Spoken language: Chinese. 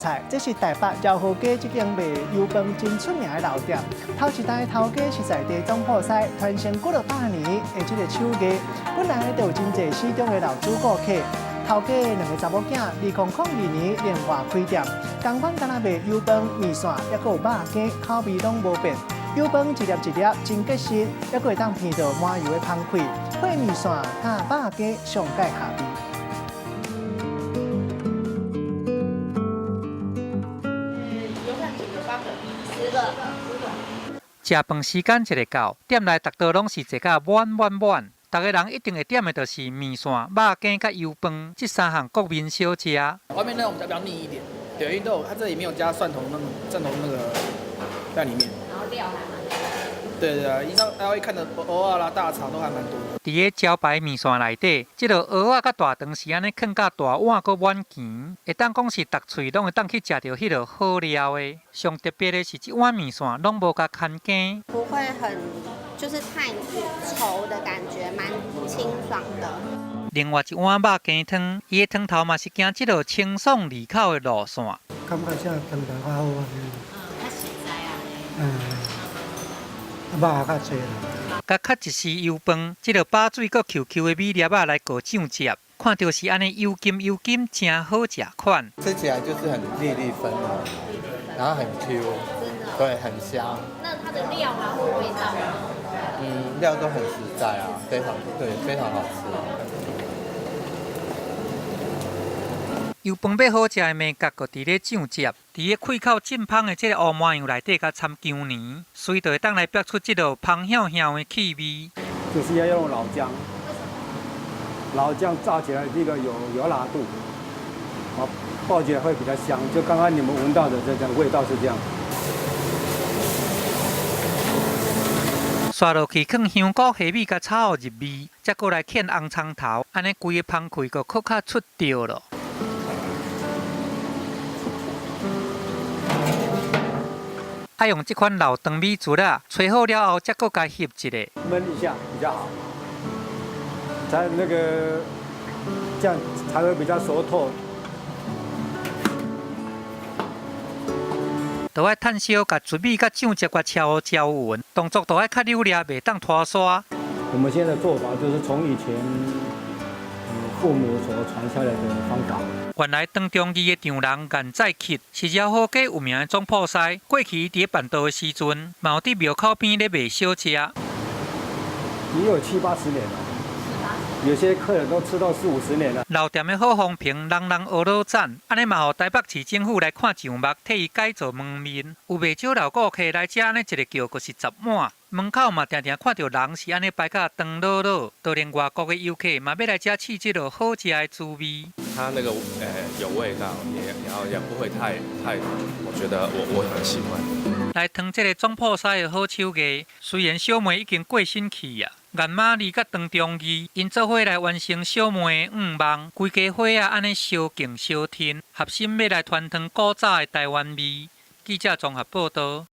菜，这是台北饶河街一间卖油饭真出名的老店。头一代头家是在地总铺师，传承几600年的这个手艺，本来就有真侪市中的老主顾客。头家2个查某囝，2002年另外开店，同款敢若卖油饭、面线，还佫有肉羹，口味拢无变。油饭一粒一粒真结实，还佫会当片到满油的芳气，配面线甲肉羹上盖下味。 食饭时间一个到，店内逐道拢是坐甲满。逐个人一定会点的，就是面线、肉羹甲油饭这3项国民小食。外面那种比较腻一点，对，因为它这里没有加蒜头那个在里面。然后料还蛮多。对啊，以上 LA 看的蚵仔啦、大肠都还蛮多的。伫个招牌面线内底，即个蚵仔甲大肠是安尼放甲大碗搁满甜，会当讲是逐喙拢会当去食到迄个好料的。上特别的是，即碗面线拢无甲牵羹，不会很就是太稠的感觉，蛮清爽的。另外一碗肉羹汤，伊的汤头嘛是行即个清爽利口的路线。感觉啥汤头较好啊？较实在啊。肉较济啦。甲较一丝油饭，即个把水搁 QQ 的米粒仔来裹酱汁，看到是安尼油金，真好食款。吃起来就是很粒粒分的，然后很 Q， 对，很香。那它的料啊或味道呢？料都很实在啊，非常好吃。油饭要好食的味觉，就伫咧酱汁，伫个开口浸芳的这个乌麻油内底，甲掺姜泥，随就会当来逼出这个芳香的气味。就是要用老姜，老姜炸起来这个有辣度，爆起来会比较香。就刚刚你们闻到的这种味道是这样。 刷落去，放香菇、虾米甲炒入味，再过来芡红葱头，安尼规个芳气就更较出调了。爱用这款老长米珠啦，吹好了后，再搁加翕一下，焖一下比较好，才那个这样才会比较熟透。 都爱炭烧，甲糯米、甲酱汁、甲炒匀，动作都爱较溜咧，袂当拖沙。我们现在的做法就是从以前父母所传下来的方法。原来当中义的丈人颜在克是饶河街有名的总铺师，过去伫办道的时阵，嘛有伫庙口边咧卖小食。也有7、80年了。 有些客人都吃到40、50年了。老店的好风评，人学老赞，安尼嘛，互台北市政府来看上目，替伊改造门面。有袂少老顾客来遮，安尼一个叫就是10满。门口嘛，常常看到人是安尼摆甲长老，就连外国的游客嘛要来遮试这个好食的滋味。它那个有味道，也不会太，我觉得我很喜欢。来尝这个总铺师的好手艺，虽然小妹已经过身去啊。 颜玛丽甲唐中义因做伙来完成小妹的愿望，规家伙仔安尼烧敬烧天，合心要来传承古早的台湾味。记者综合报道。